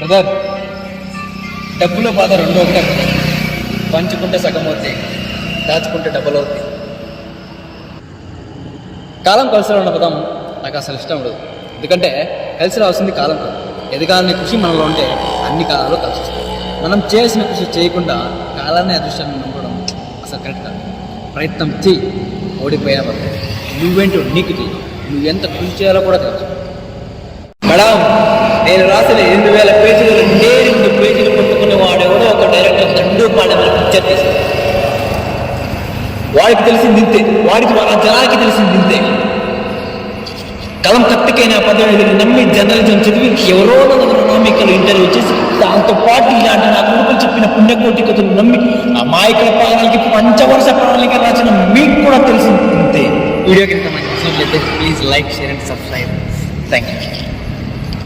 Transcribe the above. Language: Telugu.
బ్రదర్, డబ్బులో బాధ రెండో ఒకటే. పంచుకుంటే సగం అవుతాయి, దాచుకుంటే డబ్బులు అవుతాయి. కాలం కలిసి ఉన్న పదం నాకు అసలు ఇష్టం ఉండదు. ఎందుకంటే కలిసి రావాల్సింది కాలం కాదు, ఎదగాలనే కృషి మనలో ఉంటే అన్ని కాలాలు కలిసి వస్తాయి. మనం చేసిన కృషి చేయకుండా కాలాన్ని అదృష్టాన్ని నమ్మడం అసలు కరెక్ట్ కాదు. ప్రయత్నం చెయ్యి, ఓడిపోయినా పడుతుంది. నువ్వేంటో నీకు తెలియదు, నువ్వు ఎంత కృషి చేయాలో కూడా తెలుసు. మేడం, నేను రాసిన 2000 పేజీలు 8 పేజీలు పట్టుకునే వాడెవడో ఒక డైరెక్టర్ దండోపాడమని పిక్చర్ చేశాడు. వాడికి తెలిసింది ఇంతే, వాడికి వాళ్ళ జనానికి తెలిసింది ఇంతే. కలం కత్తికైన 15 నమ్మి జర్నలిజం చదివి ఎవరో నామికలు ఇంటర్వ్యూ చేసి దాంతో పాటు ఇలాంటి నా కొడుకులు చెప్పిన పుణ్యకోటి కథలు నమ్మి అమాయకుల ప్రాణాలకి పంచవర్ష ప్రణాళిక రాసిన మీకు కూడా తెలిసింది ఇంతే. వీడియో కింద మంచి please like, share and subscribe. Thank you.